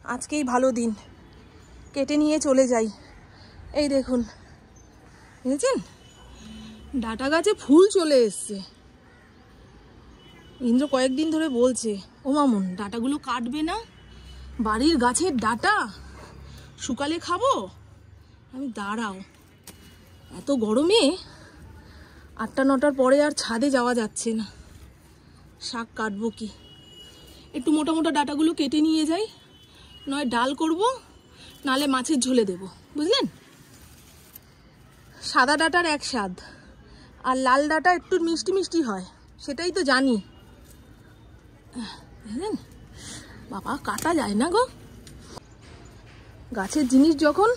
আজকেই ভালো দিন, কেটে নিয়ে চলে যাই। এই দেখুন, বুঝেছেন, ডাটা গাছে ফুল চলে এসছে। ইন্দ্র কয়েকদিন ধরে বলছে, ও মামুন ডাটাগুলো কাটবে না, বাড়ির গাছের ডাটা শুকালে খাবো। আমি দাঁড়াও, এত গরমে 8টা-9টার পরে আর ছাদে যাওয়া যাচ্ছে না, শাক কাটবো কি, একটু মোটা মোটা ডাটাগুলো কেটে নিয়ে যাই, নয় ডাল করব, নালে মাছের ঝোলে দেব, বুঝলেন। সাদা ডাটার এক স্বাদ, আর লাল ডাটা একটু মিষ্টি মিষ্টি হয়, সেটাই তো জানি। বুঝলেন বাবা, কাটা যায় না গো, গাছের জিনিস যখন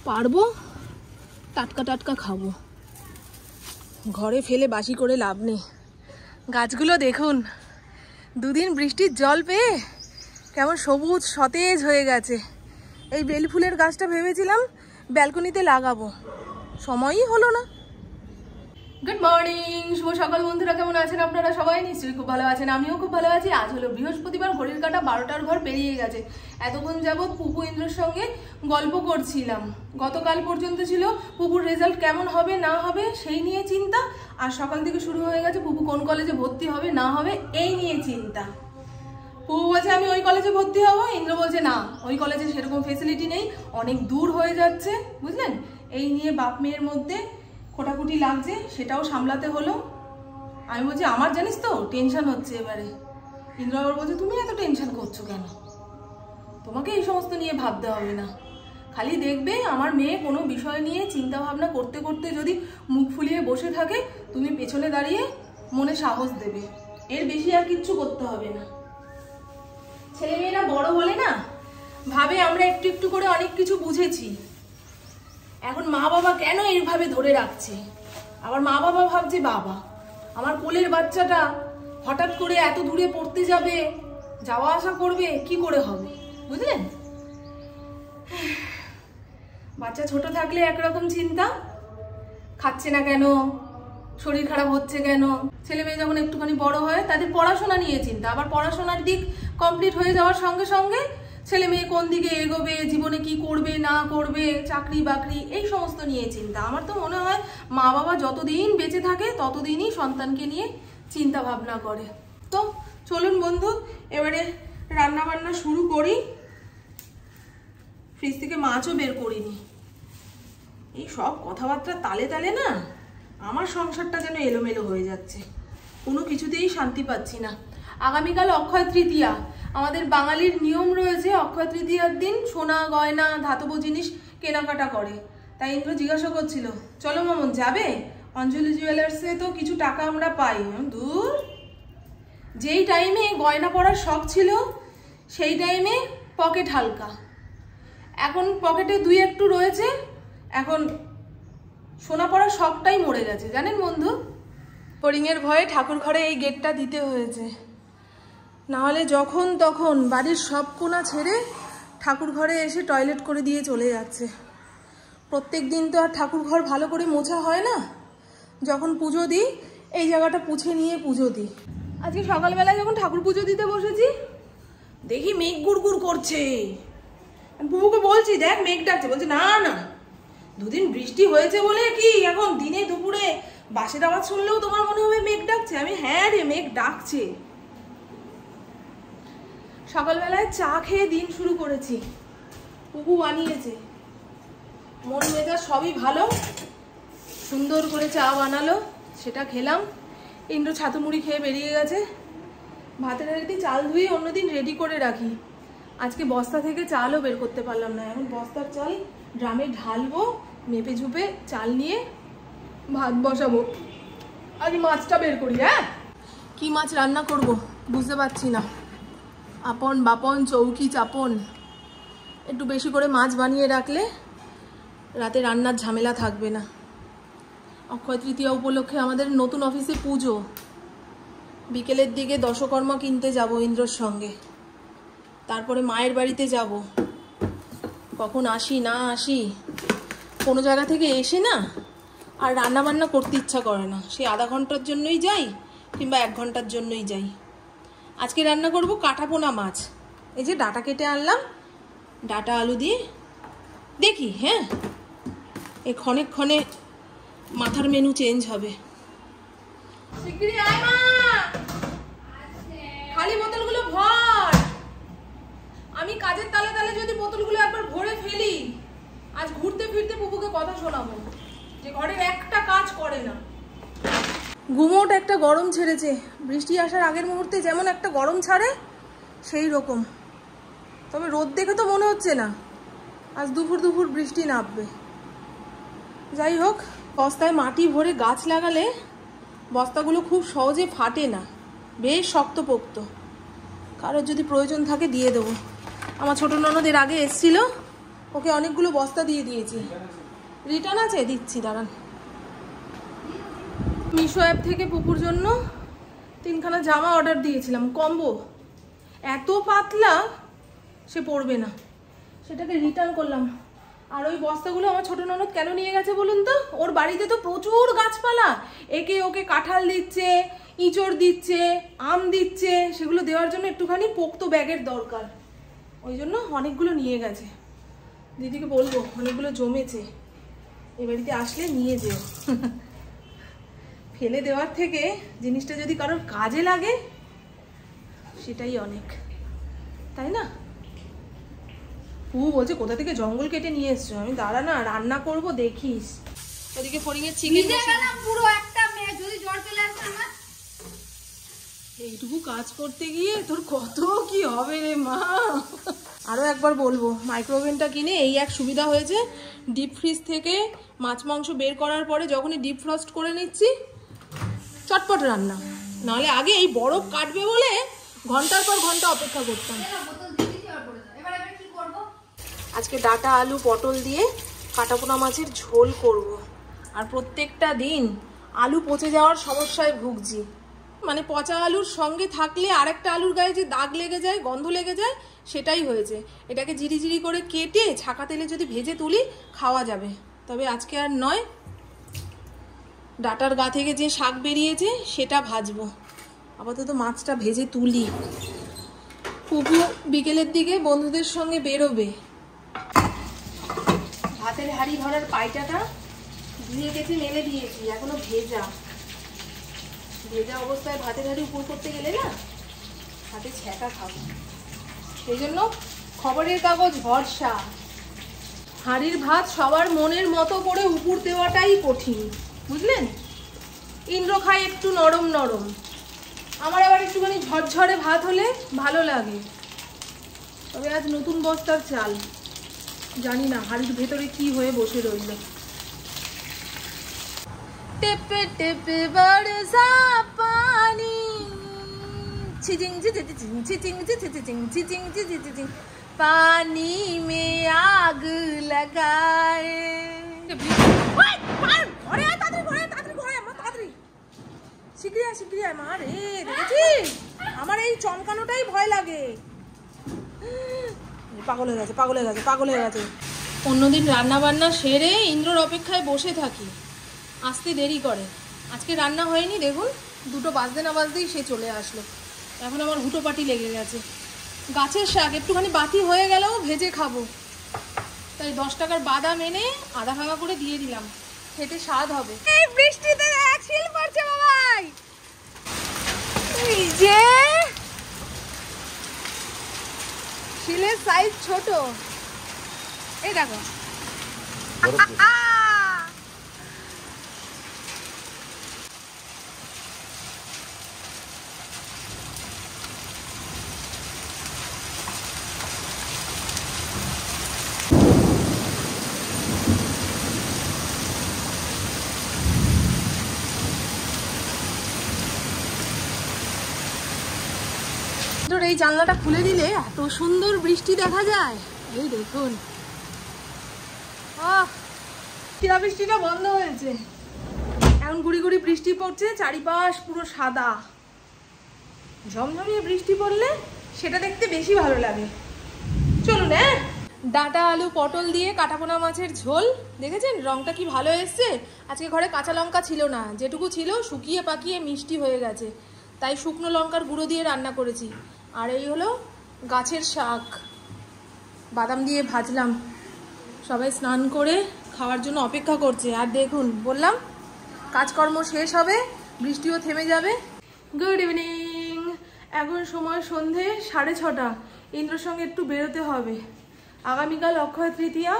পারবো টাটকা টাটকা খাবো, ঘরে ফেলে বাসি করে লাভ নেই। গাছগুলো দেখুন, দুদিন বৃষ্টির জল পেয়ে কেমন সবুজ সতেজ হয়ে গেছে। এই বেলি ফুলের গাছটা ভেবেছিলাম ব্যালকনিতে লাগাবো, সময়ই হলো না। গুড মর্নিং, শুভ সকাল বন্ধুরা, কেমন আছেন আপনারা? সবাই নিশ্চয়ই খুব ভালো আছেন, আমিও খুব ভালো আছি। আজ হলো বৃহস্পতিবার, ঘড়ির কাঁটা 12টার ঘর পেরিয়ে গেছে। এতক্ষণ যাবৎ পুপু ইন্দ্রর সঙ্গে গল্প করছিলাম। গতকাল পর্যন্ত ছিল পুপুর রেজাল্ট কেমন হবে না হবে সেই নিয়ে চিন্তা, আর সকাল থেকে শুরু হয়ে গেছে পুপু কোন কলেজে ভর্তি হবে না হবে এই নিয়ে চিন্তা। পুপু বলছে আমি ওই কলেজে ভর্তি হবো, ইন্দ্র বলছে না, ওই কলেজে সেরকম ফেসিলিটি নেই, অনেক দূর হয়ে যাচ্ছে, বুঝলেন। এই নিয়ে বাপ মেয়ের মধ্যে খোটাখুটি লাগছে, সেটাও সামলাতে হলো। আমি বলছি আমার জানিস তো টেনশন হচ্ছে এবারে। ইন্দ্র আবার বলছে তুমি এত টেনশন করছো কেন, তোমাকে এই সমস্ত নিয়ে ভাবতে হবে না, খালি দেখবে আমার মেয়ে কোনো বিষয় নিয়ে চিন্তা ভাবনা করতে করতে যদি মুখ ফুলিয়ে বসে থাকে, তুমি পেছনে দাঁড়িয়ে মনে সাহস দেবে, এর বেশি আর কিচ্ছু করতে হবে না। ছেলেমেয়েরা বড় হলে না ভাবে আমরা একটু একটু করে অনেক কিছু বুঝেছি, এখন মা বাবা কেন এইভাবে ধরে রাখছে। আবার মা বাবা ভাবছে বাবা আমার কোলের বাচ্চাটা হঠাৎ করে এত দূরে পড়তে যাবে, যাওয়া আসা করবে, কি করে হবে, বুঝলেন। বাচ্চা ছোট থাকলে একরকম চিন্তা, খাচ্ছে না কেন, শরীর খারাপ হচ্ছে কেন। ছেলে মেয়ে যখন একটুখানি বড় হয় তাদের পড়াশোনা নিয়ে চিন্তা, আবার পড়াশোনার দিক কমপ্লিট হয়ে যাওয়ার সঙ্গে সঙ্গে ছেলে মেয়ে কোন দিকে এগোবে, জীবনে কি করবে না করবে, চাকরি বাকরি, এই সমস্ত নিয়ে চিন্তা। আমার তো মনে হয় মা বাবা যতদিন বেঁচে থাকে ততদিনই সন্তানকে নিয়ে চিন্তা ভাবনা করে। তো চলুন বন্ধু, এবারে রান্না বান্না শুরু করি। ফ্রিজ থেকে মাছও বের করিনি। এই সব কথাবার্তা তালে তালে না আমার সংসারটা যেন এলোমেলো হয়ে যাচ্ছে, কোনো কিছুতেই শান্তি পাচ্ছি না। আগামীকাল অক্ষয় তৃতীয়া, আমাদের বাঙালির নিয়ম রয়েছে অক্ষয় তৃতীয়ার দিন সোনা গয়না ধাতব জিনিস কেনাকাটা করে। তাই ইন্দ্র জিজ্ঞাসা করছিল চলো মামুন যাবে, অঞ্জলি জুয়েলার্সে তো কিছু টাকা আমরা পাই। দূর, যেই টাইমে গয়না পরার শখ ছিল সেই টাইমে পকেট হালকা, এখন পকেটে দুই একটু রয়েছে, এখন সোনা পরার শখটাই মরে গেছে, জানেন বন্ধু। বোরিংয়ের ভয়ে ঠাকুর ঘরে এই গেটটা দিতে হয়েছে, নাহলে যখন তখন বাড়ির সব কোণা ছেড়ে ঠাকুর ঘরে এসে টয়লেট করে দিয়ে চলে যাচ্ছে। প্রত্যেক দিন তো আর ঠাকুর ঘর ভালো করে মোছা হয় না, যখন পুজো দিই এই জায়গাটা পুছে নিয়ে পুজো দিই। আজকে সকালবেলায় যখন ঠাকুর পুজো দিতে বসেছি দেখি মেঘ গুড় করছে, বুবুকে বলছি দেখ মেঘ ডাকছে, বলছে না না দুদিন বৃষ্টি হয়েছে বলে কি এখন দিনে দুপুরে বাঁশের আওয়াজ শুনলেও তোমার মনে হবে মেঘ ডাকছে। আমি হ্যাঁ রে মেঘ ডাকছে। সকালবেলায় চা খেয়ে দিন শুরু করেছি, পুপু বানিয়েছে, মন মেজাজ সবই ভালো, সুন্দর করে চা বানালো, সেটা খেলাম। ইন্দ্র ছাতু মুড়ি খেয়ে বেরিয়ে গেছে। ভাতের হাঁড়িতে চাল ধুয়ে অন্যদিন রেডি করে রাখি, আজকে বস্তা থেকে চালও বের করতে পারলাম না। এখন বস্তার চাল ড্রামে ঢালবো, মেপে ঝুপে চাল নিয়ে ভাত বসাবো। আগে মাছটা বের করি। হ্যাঁ, কি মাছ রান্না করব বুঝতে পারছি না, আপন বাপন চৌকি চাপন, একটু বেশি করে মাছ বানিয়ে রাখলে রাতে রান্নার ঝামেলা থাকবে না। অক্ষয় তৃতীয়া উপলক্ষে আমাদের নতুন অফিসে পুজো, বিকেলের দিকে দশকর্মা কিনতে যাব ইন্দ্রর সঙ্গে, তারপরে মায়ের বাড়িতে যাব। কখন আসি না আসি, কোনো জায়গা থেকে এসে না আর রান্না বান্না করতে ইচ্ছা করে না, সে আধা ঘন্টার জন্যই যাই কিংবা 1 ঘন্টার জন্যই যাই। আজকে রান্না করব কাঁটাপোনা মাছ, এই যে ডাটা কেটে আনলাম, ডাটা আলু দিয়ে দেখি। হ্যাঁ, এই ক্ষণে ক্ষণে মাথার মেনু চেঞ্জ হবে। খালি বোতলগুলো ভর। আমি কাজের তালে তালে যদি বোতলগুলো একবার ভরে ফেলি, আজ ঘুরতে ফিরতে পুপুকে কথা শোনাবো যে ঘরের একটা কাজ করে না। গুমোট একটা গরম ছেড়েছে। বৃষ্টি আসার আগের মুহূর্তে যেমন একটা গরম ছাড়ে সেই রকম। তবে রোদ দেখে তো মনে হচ্ছে না আজ দুপুর দুপুর বৃষ্টি নামবে। যাই হোক, বস্তায় মাটি ভরে গাছ লাগালে বস্তাগুলো খুব সহজে ফাটে না, বেশ শক্তপোক্ত। কারোর যদি প্রয়োজন থাকে দিয়ে দেবো। আমার ছোট ননদের আগে এসছিল, ওকে অনেকগুলো বস্তা দিয়ে দিয়েছি। রিটার্ন আছে, দিচ্ছি, দাঁড়ান। মিশো অ্যাপ থেকে পুকুর জন্য 3খানা জামা অর্ডার দিয়েছিলাম, কম্বো। এত পাতলা সে পরবে না, সেটাকে রিটার্ন করলাম। আর ওই বস্তাগুলো আমার ছোট ননদ কেন নিয়ে গেছে বলুন তো? ওর বাড়িতে তো প্রচুর গাছপালা, একে ওকে কাঁঠাল দিচ্ছে, ইঁচড় দিচ্ছে, আম দিচ্ছে, সেগুলো দেওয়ার জন্য একটুখানি পোক্ত ব্যাগের দরকার। ওই জন্য অনেকগুলো নিয়ে গেছে। দিদিকে বলবো, অনেকগুলো জমেছে, এ বাড়িতে আসলে নিয়ে যেও। ফেলে দেওয়ার থেকে জিনিসটা যদি কারোর কাজে লাগে সেটাই অনেক, তাই না? বলছে কোথা থেকে জঙ্গল কেটে নিয়ে এসছো। আমি দাঁড়া না, রান্না করব, দেখিস। ওদিকে ফড়িংয়ের চিকেন পুরো একটা মেয়ে, যদি জ্বর চলে আসে আমার। এইটুকু কাজ করতে গিয়ে তোর কত কি হবে রে মা। আরো একবার বলবো, মাইক্রোওভেনটা কিনে এই এক সুবিধা হয়েছে, ডিপ ফ্রিজ থেকে মাছ মাংস বের করার পরে যখনই ডিপ ফ্রস্ট করে নিচ্ছি, চটপট রান্না। নাহলে আগে এই বরফ কাটবে বলে ঘন্টার পর ঘন্টা অপেক্ষা করতাম। আজকে ডাটা আলু পটল দিয়ে কাটাপোনা মাছের ঝোল করব। আর প্রত্যেকটা দিন আলু পচে যাওয়ার সমস্যায় ভুগছি। মানে পচা আলুর সঙ্গে থাকলে আরেকটা আলুর গায়ে যে দাগ লেগে যায়, গন্ধ লেগে যায়, সেটাই হয়েছে। এটাকে জিরি জিরি করে কেটে ছাকা তেলে যদি ভেজে তুলি খাওয়া যাবে। তবে আজকে আর নয়, ডাটার গা থেকে যে শাক বেরিয়েছে সেটা ভাজবো। আপাতত মাছটা ভেজে তুলি। পুপু বিকেলের দিকে বন্ধুদের সঙ্গে বেরোবে। ভাতের হাঁড়ি ধরার পাইটাটা ধুয়ে কেটে মেলে দিয়েছি, এখনো ভেজা। ভেজা অবস্থায় ভাতের হাঁড়ি উপর করতে গেলে না হাতে ছ্যাঁকা খাবো। সেই জন্য খবরের কাগজ ভরসা। হাঁড়ির ভাত সবার মনের মতো করে উপর দেওয়াটাই কঠিন, বুঝলেন? ইন্দ্র খায় একটু নরম নরম, আমার আবার একটুখানি ঝরঝরে ভাত হলে ভালো লাগে। তবে আজ নতুন বস্তার চাল, জানি না হাড়ির ভেতরে কি হয়ে বসে রইল। টেপে টেপে বরসা পানি, ছিচিং ছিচিং ছিচিং ছিচিং ছিচিং ছিচিং, পানি মে আগ লাগায়। ঘরে আয়, তাড়াতাড়ি ঘরে আয়, তাড়াতাড়ি ঘরে আয় মা, তাড়াতাড়ি শিগগিরি আয়, শিগগিরি আয় মা। রে দেখেছিস, আমার এই চমকানোটাই ভয় লাগে। পাগল হয়ে গেছে, পাগল হয়ে গেছে, পাগল হয়ে গেছে। অন্যদিন রান্না বান্না সেরে ইন্দ্রর অপেক্ষায় বসে থাকি, আসতে দেরি করে। আজকে রান্না হয়নি, দেখুন 2টো বাজতে না বাজতেই সে চলে আসলো। এখন আমার হুটোপাটি লেগে গেছে। গাছের শাক একটুখানি বাতি হয়ে গেলেও ভেজে খাবো, তাই 10 টাকার বাদাম এনে আধা ভাঙা করে দিয়ে দিলাম, খেতে স্বাদ হবে। এই বৃষ্টিতে এক শিল পড়ছে বাবাই, এই যে শিলের সাইজ ছোট, এই দেখো। এই জানলাটা খুলে দিলে এত সুন্দর বৃষ্টি দেখা যায়। এই দেখুন, শিলা বৃষ্টিটা বন্ধ হয়েছে, এখন গুড়ি গুড়ি বৃষ্টি পড়ছে, চারিপাশ পুরো সাদা। ঝমঝমিয়ে বৃষ্টি পড়লে সেটা দেখতে বেশি ভালো লাগে। চলুন, ডাটা আলু পটল দিয়ে কাটাপোনা মাছের ঝোল। দেখেছেন রংটা কি ভালো এসছে। আজকে ঘরে কাঁচা লঙ্কা ছিল না, যেটুকু ছিল শুকিয়ে পাকিয়ে মিষ্টি হয়ে গেছে, তাই শুকনো লঙ্কার গুঁড়ো দিয়ে রান্না করেছি। আর এই হলো গাছের শাক বাদাম দিয়ে ভাজলাম। সবাই স্নান করে খাওয়ার জন্য অপেক্ষা করছে। আর দেখুন, বললাম কাজকর্ম শেষ হবে, বৃষ্টিও থেমে যাবে। Good evening. এখন সময় সন্ধে 6:30। ইন্দ্রর সঙ্গে একটু বেরোতে হবে। আগামীকাল অক্ষয় তৃতীয়া।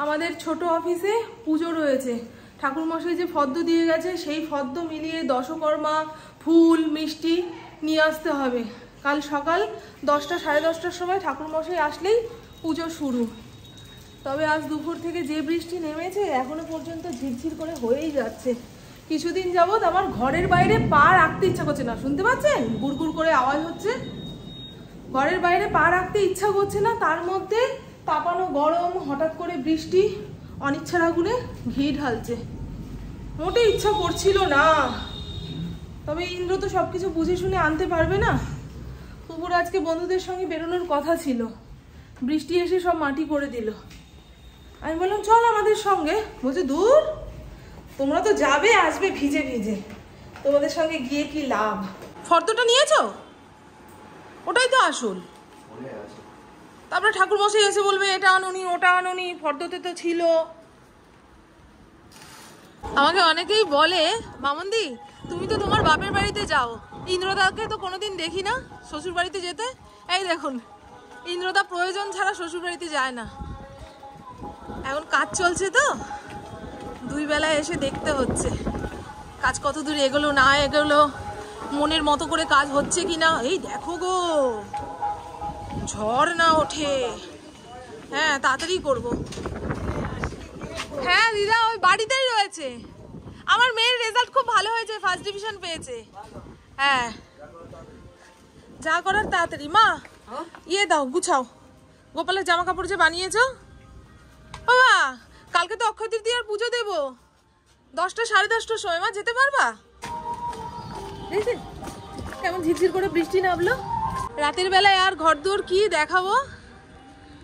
আমাদের ছোট অফিসে পুজো রয়েছে। ঠাকুরমশাই যে ফদ্দ দিয়ে গেছে সেই ফদ্দ মিলিয়ে দশকর্মা, ফুল, মিষ্টি নিয়ে আসতে হবে। কাল সকাল 10টা সাড়ে 10টার সময় ঠাকুরমশাই আসলেই পুজো শুরু। তবে আজ দুপুর থেকে যে বৃষ্টি নেমেছে এখনো পর্যন্ত ঝিরঝির করে হয়েই যাচ্ছে। কিছুদিন যাবৎ আমার ঘরের বাইরে পা রাখতে ইচ্ছা করছে না। শুনতে পাচ্ছেন গুড়গুড় করে আওয়াজ হচ্ছে? ঘরের বাইরে পা রাখতে ইচ্ছা করছে না, তার মধ্যে তাপানো গরম, হঠাৎ করে বৃষ্টি অনিচ্ছার আগুনে ঘি ঢালছে। মোটে ইচ্ছা করছিল না। তবে ইন্দ্র তো সবকিছু বুঝে শুনে আনতে পারবে না। পুকুর আজকে বন্ধুদের সঙ্গে বেরোনোর কথা ছিল, বৃষ্টি এসে সব মাটি করে দিল। আমি বললাম চল আমাদের সঙ্গে। বলছে দূর, তোমরা তো যাবে আসবে ভিজে ভিজে, তোমাদের সঙ্গে গিয়ে কি লাভ। ফর্দটা নিয়েছো? ওটাই তো আসল। তারপরে ঠাকুর মশাই এসে বলবে এটা আনুনি ওটা আনুনি, ফর্দতে তো ছিল। আমাকে অনেকেই বলে মামুন্দি তুমি তো তোমার বাপের বাড়িতে যাও, ইন্দ্রদাকে তো কোনোদিন দেখি না শ্বশুর বাড়িতে যেতে। এই দেখুন, ইন্দ্রদা প্রয়োজন ছাড়া শ্বশুর বাড়িতে যায় না। এখন কাজ চলছে তো, দুই বেলায় এসে দেখতে হচ্ছে কাজ কত দূর এগোলো না এগোলো, মনের মতো করে কাজ হচ্ছে কিনা। এই দেখো গো, ঝড় না ওঠে। হ্যাঁ তাড়াতাড়ি করবো। হ্যাঁ দিদা ওই বাড়িতেই রয়েছে। আমার মেয়ের রেজাল্ট খুব ভালো হয়েছে, ফার্স্ট ডিভিশন পেয়েছে। হ্যাঁ যা করার তাড়াতাড়ি। মা ইয়ে দাও, গুছাও গোপালের জামা কাপড় যে বানিয়েছো। বাবা কালকে তো অক্ষয় তৃতীয়ার পুজো দেবো, 10টা সাড়ে 10টার সময়। মা যেতে পারবা? কেমন ঝিরঝির করে বৃষ্টি নামলো। রাতের বেলায় আর ঘর দোর কি দেখাবো,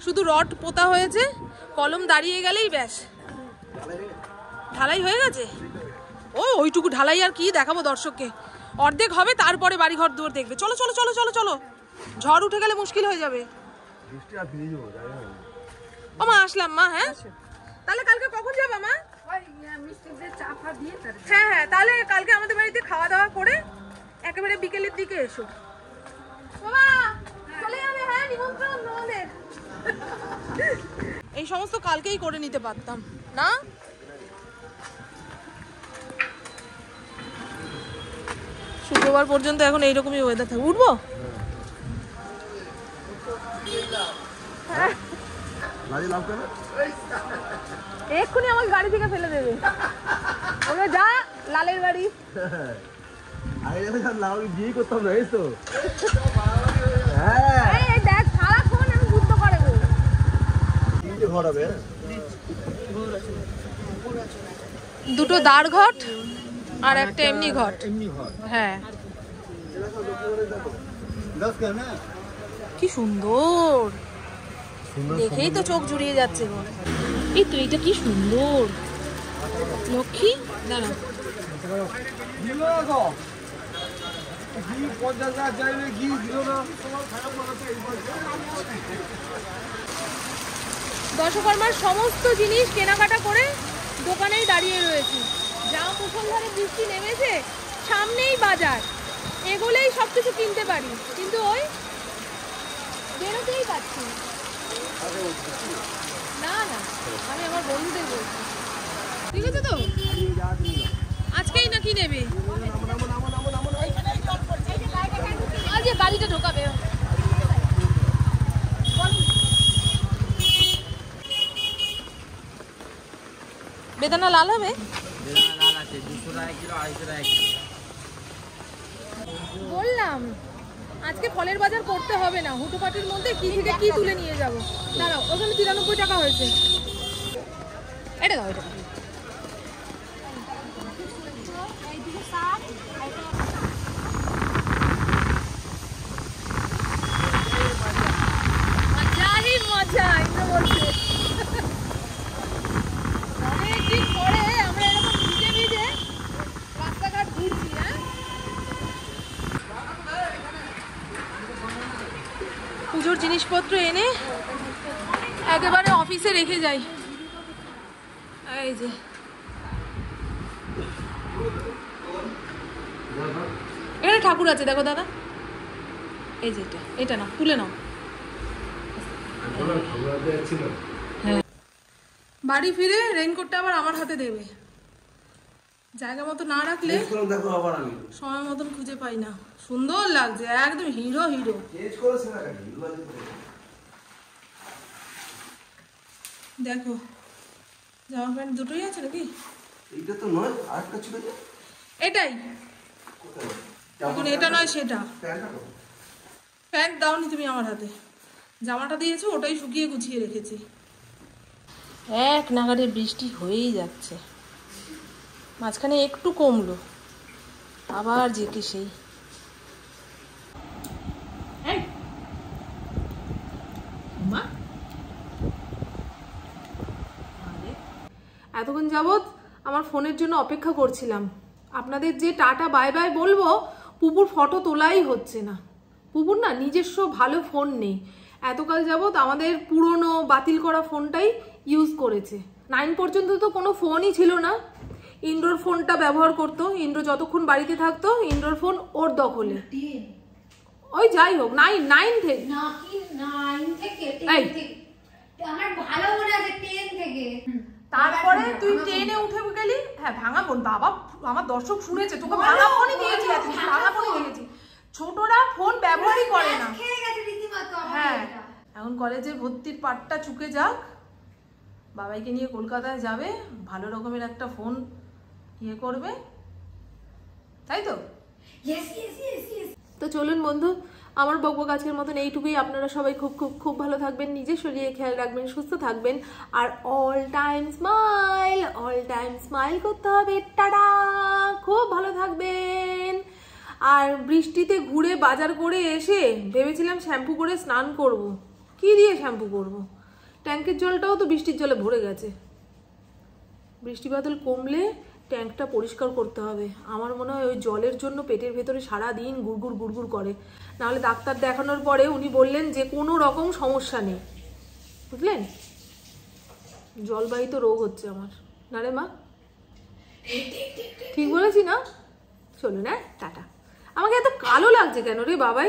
শুধু রড পোতা হয়েছে, কলম দাঁড়িয়ে গেলেই ব্যাস। ঢালাই হয়ে গেছে। ও ওইটুকু ঢালাই আর কি দেখাবো দর্শককে, অর্ধেক হবে তারপরে বাড়ি ঘর দুয়ার দেখবে। চলো চলো চলো চলো চলো, ঝড় উঠে গেলে মুশকিল হয়ে যাবে। ও মা আসলাম মা। হ্যাঁ তাহলে কালকে কখন যাবা মা? হ্যাঁ হ্যাঁ তাহলে কালকে আমাদের বাড়িতে খাওয়া দাওয়া করে একেবারে বিকেলের দিকে এসো। বাবা চলে যাবে। হ্যাঁ নিমন্ত্রণ তোমাদের। এই সমস্ত কালকেই করে নিতে পারতাম না। শুক্রবার পর্যন্ত এখন এইরকমই ওয়েদার থাকে। উঠবো? এক্ষুনি আমাকে গাড়ি থেকে ফেলে দেবে। ওরা যা লালের বাড়ি। বিয়ে করতাম না তো। দেখ সারাক্ষণ আমি বুদ্ধ করে গো। ঘর হবে দুটো দাঁড় ঘট আর একটা এমনি ঘট। হ্যাঁ কি সুন্দর, দেখেই তো চোখ জুড়িয়ে যাচ্ছে গো। এই তো এটা কি সুন্দর। লক্ষ্মী দাঁড়া, দশকর্মার সমস্ত জিনিস কেনাকাটা করে দোকানেই দাঁড়িয়ে রয়েছি। যা মুষলধারে বৃষ্টি নেমেছে, সামনেই বাজার, এগুলোই সবকিছু কিনতে পারি, কিন্তু ওই বেরোতেই পারছি না। না আমি আমার বন্ধুদের বলছি। ঠিক আছে তো, আজকেই নাকি নেবে? আজ গাড়িটা ঢোকাবে। বেদানা লাল হবে? বললাম আজকে ফলের বাজার করতে হবে না, হুটোপাটির মধ্যে কি থেকে কি তুলে নিয়ে যাব। দাঁড়াও, ওখানে 93 টাকা হয়েছে। এটা দাও, এটা মজাই মজা। ইন্দ্র বলছে অনেকদিন পরে আমরা এরকম ভিজে ভিজে রাস্তাঘাট ঘুরছি। হ্যাঁ পুজোর জিনিস একেবারে অফিসে রেখে যাই। এই যে এখানে ঠাকুর আছে দেখো দাদা, এই যে এটা না, তুলে নাও। হ্যাঁ, বাড়ি ফিরে রেইনকোটটা আবার আমার হাতে দেবে। জায়গা মতো না রাখলে সময় মতন খুঁজে পাই না। সুন্দর লাগছে, একদম হিরো হিরো। দেখো জামা প্যান্ট দুটোই আছে নাকি? এইটা তো নয়, আরেকটা ছিল যে এটাই এখন, এটা নয় সেটা। প্যান্ট দাওনি তুমি আমার হাতে, জামাটা দিয়েছো ওটাই শুকিয়ে গুছিয়ে রেখেছি। এক নাগাড়ে বৃষ্টি হয়েই যাচ্ছে, মাঝখানে একটু কমলো, আবার যে কি সেই। এতক্ষণ যাবৎ আমার ফোনের জন্য অপেক্ষা করছিলাম। আপনাদের যে টাটা বাই বাই বলবো, পুপুর ফটো তোলাই হচ্ছে না। পুপুর না নিজস্ব ভালো ফোন নেই, এতকাল যাবৎ আমাদের পুরনো বাতিল করা ফোনটাই ইউজ করেছে। 9 পর্যন্ত তো কোনো ফোনই ছিল না, ইনডোর ফোনটা ব্যবহার করতো। ইনডোর যতক্ষণ বাড়িতে থাকতো ইনডোর ফোন ওর দখলে। ওই যাই হোক, 9 থেকে আমার ভালো মনে আছে 10 থেকে। তারপরে তুই ট্রেনে উঠে গেলি। হ্যাঁ ভাঙা ফোন, বাবা আমার দর্শক শুনেছে তোকে ভাঙা ফোনই দিয়েছি, ভাঙা ফোনই দিয়েছি। ছোটরা ফোন ব্যবহারই করে না। হ্যাঁ, এখন কলেজে ভর্তির পাটটা চুকে যাক, বাবাইকে নিয়ে কলকাতায় যাবে, ভালো রকমের একটা ফোন ইয়ে করবে, তাই তো? তো চলুন বন্ধু, আমার বকবক আজকের মতন এইটুকুই। আপনারা সবাই খুব খুব খুব ভালো থাকবেন, নিজের শরীরে খেয়াল রাখবেন, সুস্থ থাকবেন, আর অল টাইম স্মাইল করতে হবে। টাটা, খুব ভালো থাকবেন। আর বৃষ্টিতে ঘুরে বাজার করে এসে ভেবেছিলাম শ্যাম্পু করে স্নান করব। কি দিয়ে শ্যাম্পু করব? ট্যাঙ্কের জলটাও তো বৃষ্টির জলে ভরে গেছে। বৃষ্টি বাদল কমলে ট্যাঙ্কটা পরিষ্কার করতে হবে। আমার মনে হয় ওই জলের জন্য পেটের ভেতরে সারাদিন গুড়গুড় গুড়গুড় করে। নাহলে ডাক্তার দেখানোর পরে উনি বললেন যে কোনো রকম সমস্যা নেই, বুঝলেন? জলবাহিত রোগ হচ্ছে আমার, না রে মা? ঠিক বলেছি না? চলুন, হ্যাঁ, টাটা। আমাকে এত কালো লাগছে কেন রে বাবাই?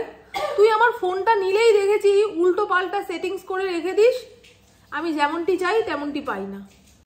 তুই আমার ফোনটা নিলেই দেখেছি উল্টো পাল্টা সেটিংস করে রেখে দিস, আমি যেমনটি চাই তেমনটি পাই না।